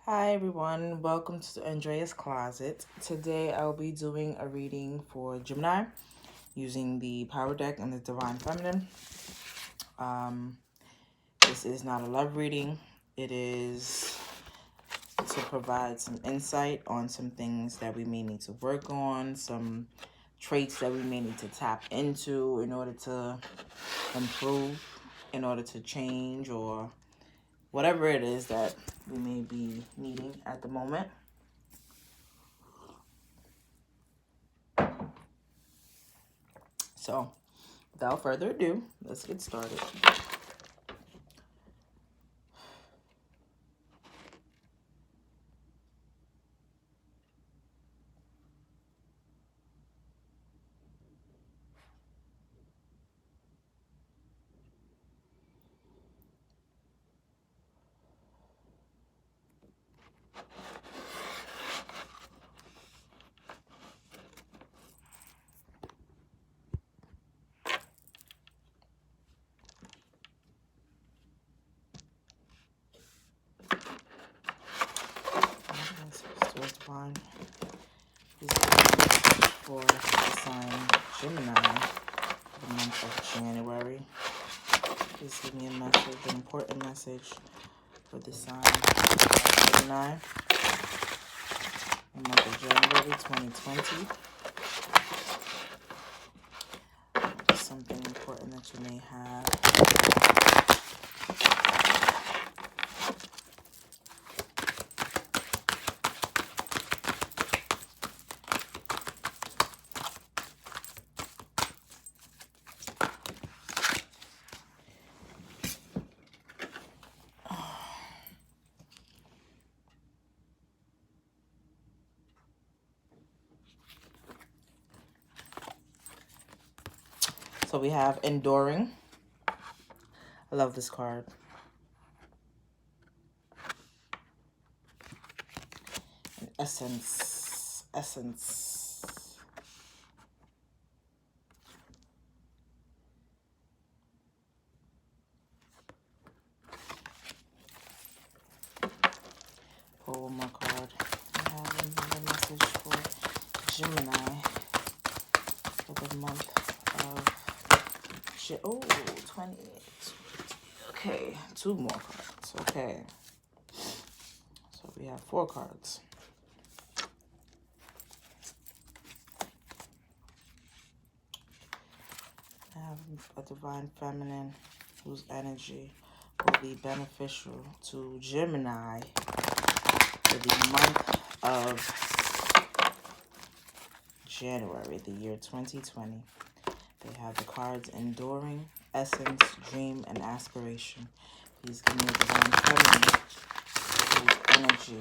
Hi everyone, welcome to Andrea's Closet. Today I'll be doing a reading for Gemini using the Power Deck and the Divine Feminine. This is not a love reading. It is to provide some insight on some things that we may need to work on, some traits that we may need to tap into in order to improve, in order to change, or whatever it is that we may be needing at the moment. So, without further ado, let's get started. Divine is for the sign Gemini for the month of January. Please give me a message, an important message for the sign Gemini, the month of January 2020. Something important that you may have. So we have enduring. I love this card. And essence. Pull one more card. I have another message for Gemini for the month of 20. Okay, two more cards. Okay. So we have 4 cards. I have a Divine Feminine whose energy will be beneficial to Gemini for the month of January, the year 2020. They have the cards Enduring, Essence, Dream, and Aspiration. Please give me a Divine Feminine whose energy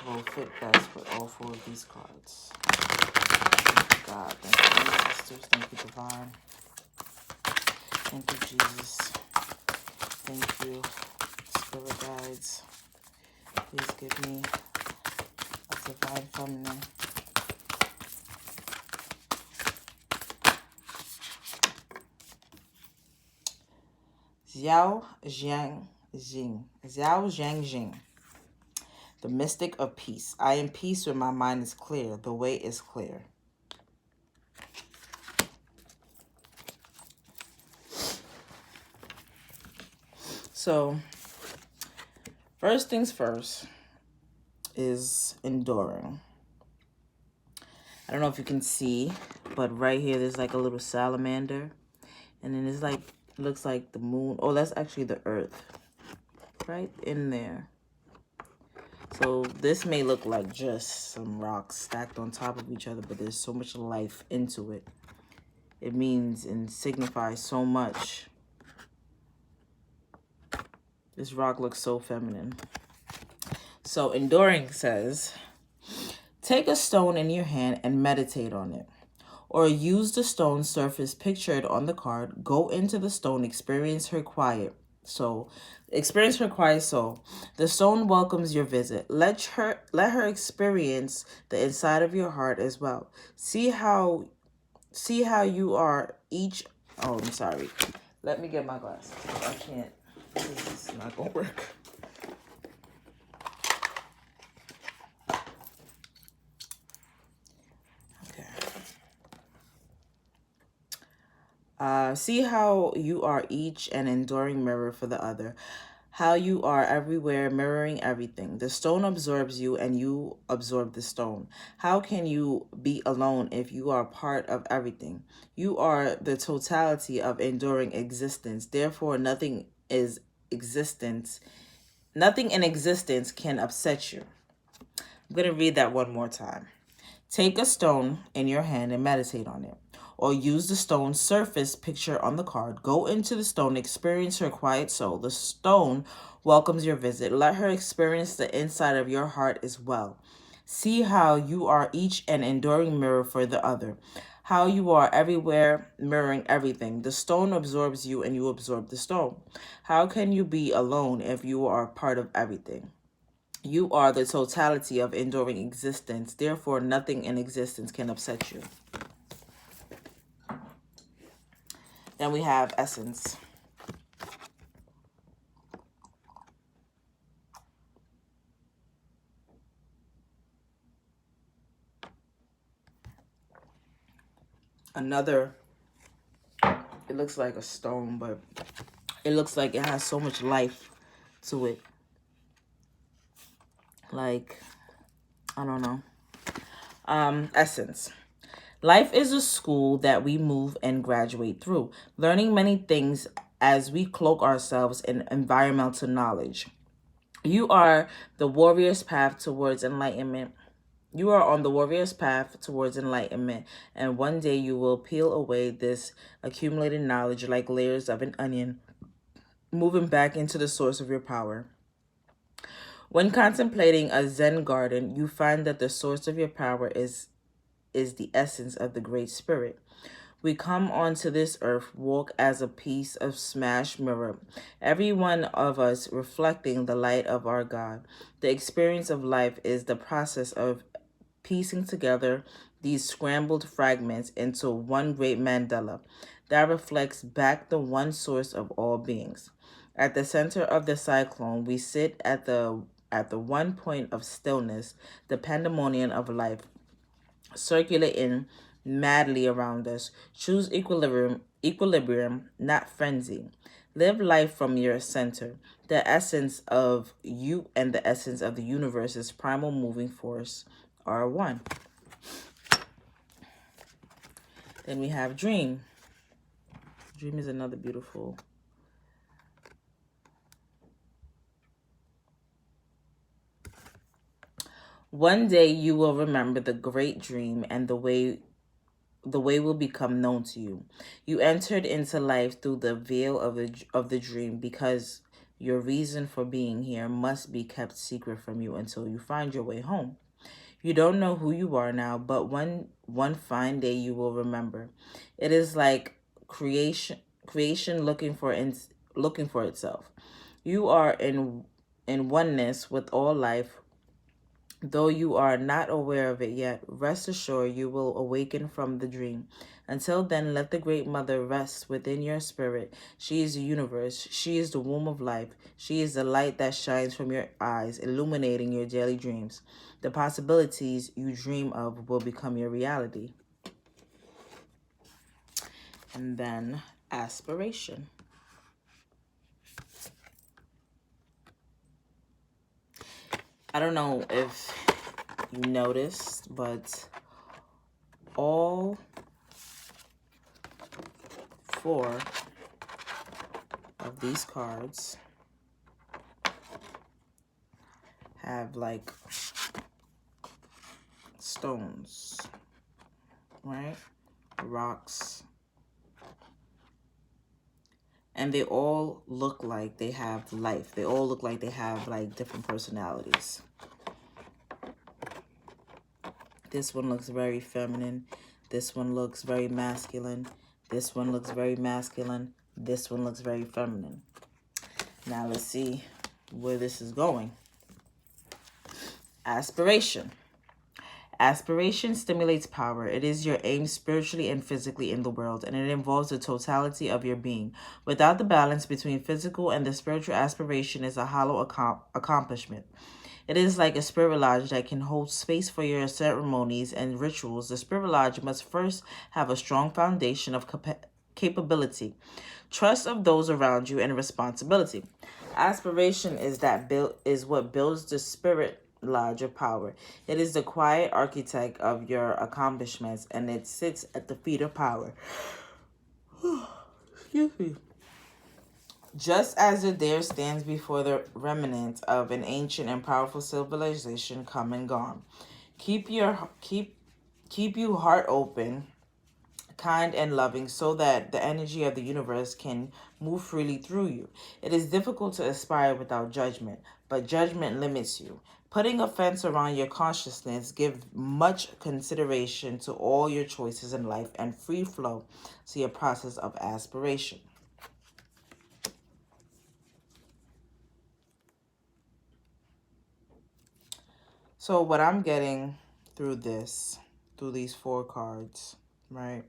will fit best with all 4 of these cards. Thank you, God. Thank you, sisters. Thank you, Divine. Thank you, Jesus. Thank you, Spirit Guides. Please give me a Divine Feminine. Xuanjing. Xuanjing. The mystic of peace. I am peace when my mind is clear. The way is clear. So, first things first is enduring. I don't know if you can see, but right here there's like a little salamander. And then it's like, looks like the moon. Oh, that's actually the earth. Right in there. So this may look like just some rocks stacked on top of each other, but there's so much life into it. It means and signifies so much. This rock looks so feminine. So Enduring says, take a stone in your hand and meditate on it. Or use the stone surface pictured on the card. Go into the stone, experience her quiet soul. Experience her quiet soul. The stone welcomes your visit. Let her experience the inside of your heart as well. See how you are each. Oh, I'm sorry. Let me get my glasses. I can't. This is not gonna work. See how you are each an enduring mirror for the other. How you are everywhere, mirroring everything. The stone absorbs you and you absorb the stone. How can you be alone if you are part of everything? You are the totality of enduring existence. Therefore, nothing in existence can upset you. I'm going to read that one more time. Take a stone in your hand and meditate on it. Or use the stone's surface picture on the card. Go into the stone, experience her quiet soul. The stone welcomes your visit. Let her experience the inside of your heart as well. See how you are each an enduring mirror for the other. How you are everywhere, mirroring everything. The stone absorbs you and you absorb the stone. How can you be alone if you are part of everything? You are the totality of enduring existence. Therefore, nothing in existence can upset you. Then we have essence. Another, it looks like a stone, but it looks like it has so much life to it. Like, I don't know. Essence. Life is a school that we move and graduate through, learning many things as we cloak ourselves in environmental knowledge. You are the warrior's path towards enlightenment. You are on the warrior's path towards enlightenment, and one day you will peel away this accumulated knowledge like layers of an onion, moving back into the source of your power. When contemplating a Zen garden, you find that the source of your power is the essence of the Great Spirit. We come onto this earth, walk as a piece of smashed mirror, every one of us reflecting the light of our God. The experience of life is the process of piecing together these scrambled fragments into one great mandala that reflects back the one source of all beings. At the center of the cyclone, we sit at the one point of stillness, the pandemonium of life, circulating madly around us. Choose equilibrium, not frenzy. Live life from your center. The essence of you and the essence of the universe's primal moving force are one. Then we have dream. Dream is another beautiful. One day you will remember the great dream and the way will become known to you. You entered into life through the veil of the dream because your reason for being here must be kept secret from you until you find your way home. You don't know who you are now, but one fine day you will remember. It is like creation looking for itself. You are in oneness with all life. Though you are not aware of it yet, rest assured you will awaken from the dream. Until then, let the Great Mother rest within your spirit. She is the universe. She is the womb of life. She is the light that shines from your eyes, illuminating your daily dreams. The possibilities you dream of will become your reality. And then aspiration. I don't know if you noticed, but all 4 of these cards have like stones, right? Rocks. And they all look like they have life. They all look like they have like different personalities. This one looks very feminine. This one looks very masculine. This one looks very masculine. This one looks very feminine. Now let's see where this is going. Aspiration. Aspiration stimulates power. It is your aim spiritually and physically in the world, and it involves the totality of your being. Without the balance between physical and the spiritual, aspiration is a hollow accomplishment. It is like a spirit lodge that can hold space for your ceremonies and rituals. The spirit lodge must first have a strong foundation of capability, trust of those around you, and responsibility. Aspiration is what builds the spirit lodge of power. It is the quiet architect of your accomplishments, and it sits at the feet of power. Excuse me. Just as the deer stands before the remnant of an ancient and powerful civilization come and gone, keep you heart open, kind and loving, so that the energy of the universe can move freely through you. It is difficult to aspire without judgment, but judgment limits you. Putting a fence around your consciousness, give much consideration to all your choices in life and free flow to your process of aspiration. So what I'm getting through these 4 cards, right,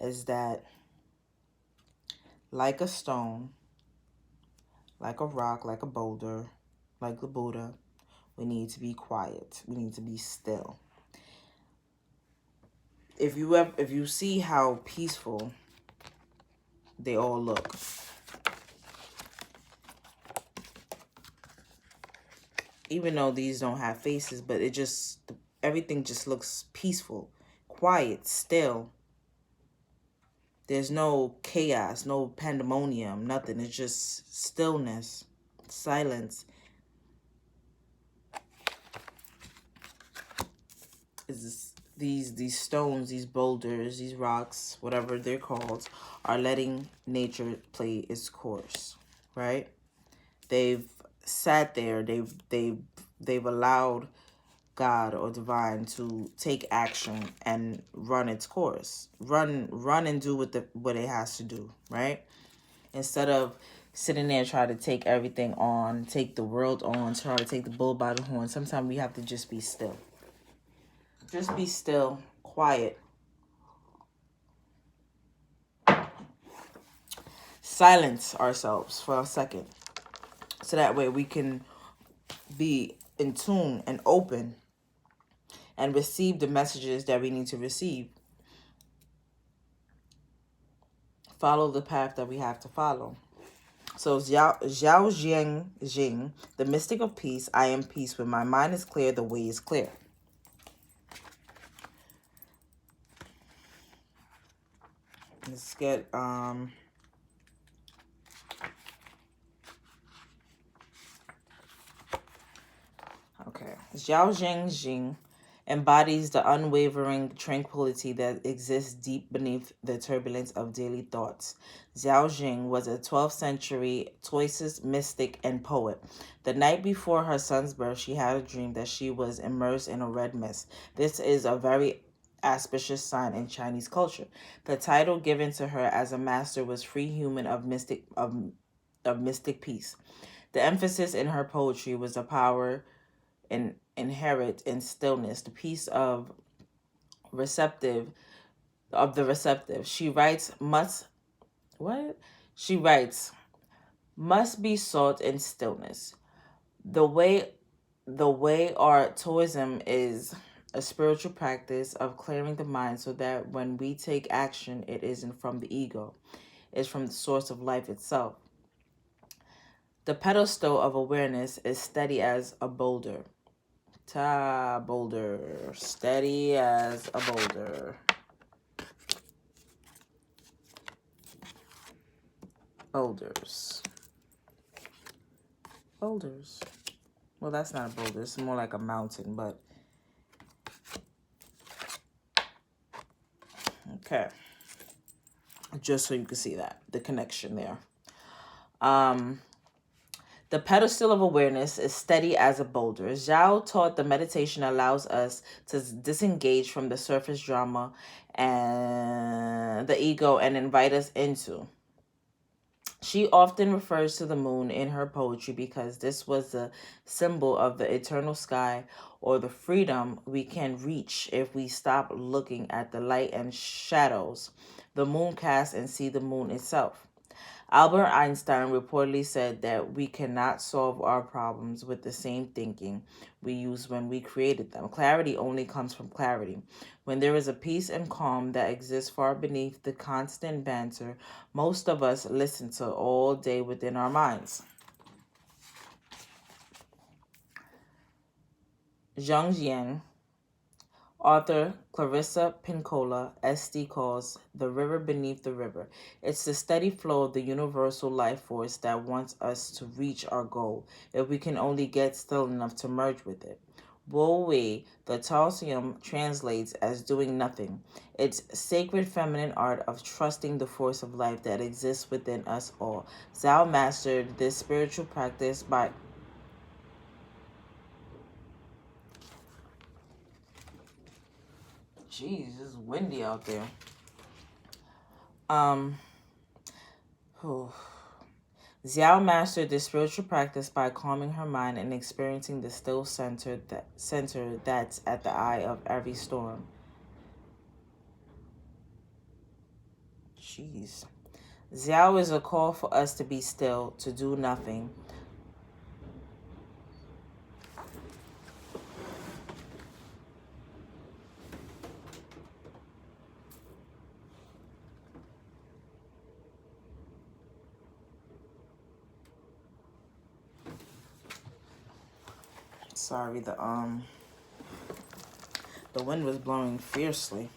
is that like a stone, like a rock, like a boulder, like the Buddha, we need to be quiet. We need to be still. If you see how peaceful they all look, even though these don't have faces, but everything just looks peaceful, quiet, still. There's no chaos, no pandemonium, nothing. It's just stillness, silence. These stones, these boulders, these rocks, whatever they're called, are letting nature play its course, right? They've sat there. They've allowed God or divine to take action and run its course. Run and do what it has to do, right? Instead of sitting there trying to take everything on, take the world on, try to take the bull by the horn. Sometimes we have to just be still. Just be still, quiet. Silence ourselves for a second. So that way we can be in tune and open and receive the messages that we need to receive. Follow the path that we have to follow. So Xuanjing, the mystic of peace, I am peace. When my mind is clear, the way is clear. Let's get okay. Xuanjing embodies the unwavering tranquility that exists deep beneath the turbulence of daily thoughts. Xuanjing was a 12th century Taoist mystic and poet. The night before her son's birth, she had a dream that she was immersed in a red mist. This is a very auspicious sign in Chinese culture. The title given to her as a master was Free Human of Mystic Peace. The emphasis in her poetry was the power inherent in stillness, the peace of the receptive. She writes must be sought in stillness. The way our Taoism is a spiritual practice of clearing the mind so that when we take action, it isn't from the ego. It's from the source of life itself. The pedestal of awareness is steady as a boulder. Boulder. Steady as a boulder. Boulders. Well, that's not a boulder. It's more like a mountain, but okay. Just so you can see that, the connection there. The pedestal of awareness is steady as a boulder. Zhou taught the meditation allows us to disengage from the surface drama and the ego and invite us into. She often refers to the moon in her poetry because this was the symbol of the eternal sky or the freedom we can reach if we stop looking at the light and shadows the moon casts and see the moon itself. Albert Einstein reportedly said that we cannot solve our problems with the same thinking we used when we created them. Clarity only comes from clarity. When there is a peace and calm that exists far beneath the constant banter most of us listen to all day within our minds. Xuanjing, author Clarissa Pinkola, SD, calls The River Beneath the River. It's the steady flow of the universal life force that wants us to reach our goal, if we can only get still enough to merge with it. Wu Wei, the Taoism, translates as doing nothing. It's sacred feminine art of trusting the force of life that exists within us all. Zhou mastered this spiritual practice by... Jeez, it's windy out there. Zhao mastered this spiritual practice by calming her mind and experiencing the still center that's at the eye of every storm. Jeez. Zhao is a call for us to be still, to do nothing. Sorry, the wind was blowing fiercely.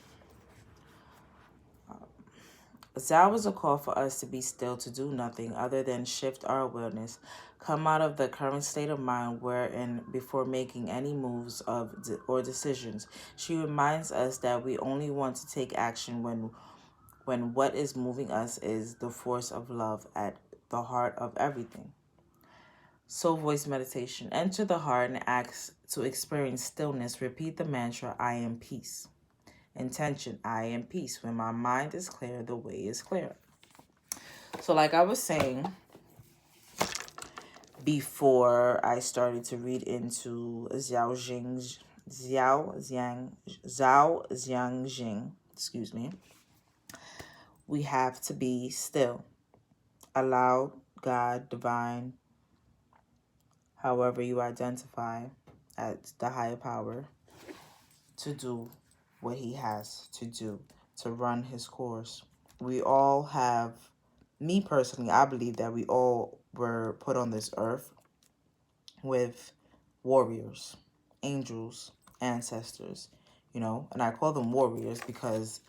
Zhao is a call for us to be still, to do nothing other than shift our awareness, come out of the current state of mind we're in before making any moves or decisions. She reminds us that we only want to take action when what is moving us is the force of love at the heart of everything. Soul voice meditation. Enter the heart and ask to experience stillness. Repeat the mantra, I am peace. Intention, I am peace. When my mind is clear, the way is clear. So like I was saying before I started to read into Zhao Xianjing, excuse me, we have to be still. Allow God, divine, however you identify as the higher power, to do what he has to do, to run his course. We all have, me personally, I believe that we all were put on this earth with warriors, angels, ancestors, and I call them warriors because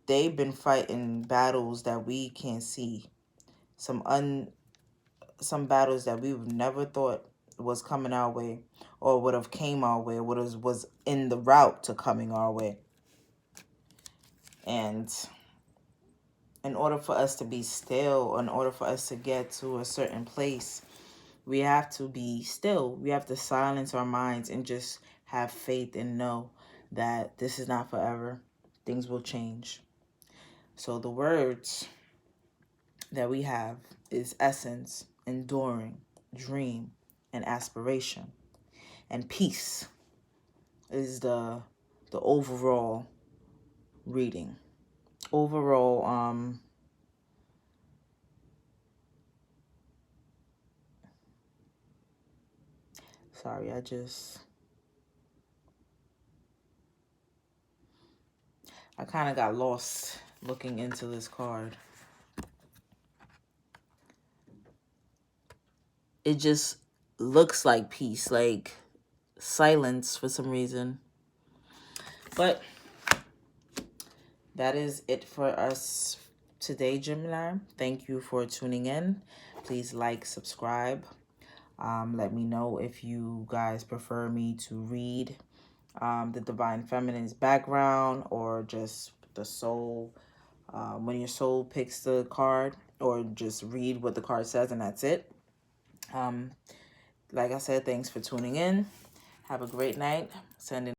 they've been fighting battles that we can't see, some battles that we never thought was coming our way, or would have came our way, was in the route to coming our way. And in order for us to be still, in order for us to get to a certain place, we have to be still. We have to silence our minds and just have faith and know that this is not forever. Things will change. So the words that we have is essence, enduring, dream, and aspiration. And peace is the overall reading. Overall, sorry, I kind of got lost looking into this card. It just looks like peace, like silence for some reason. But that is it for us today, Gemini. Thank you for tuning in. Please like, subscribe. Let me know if you guys prefer me to read the Divine Feminine's background or just the soul, when your soul picks the card, or just read what the card says and that's it. Like I said, thanks for tuning in. Have a great night. Sending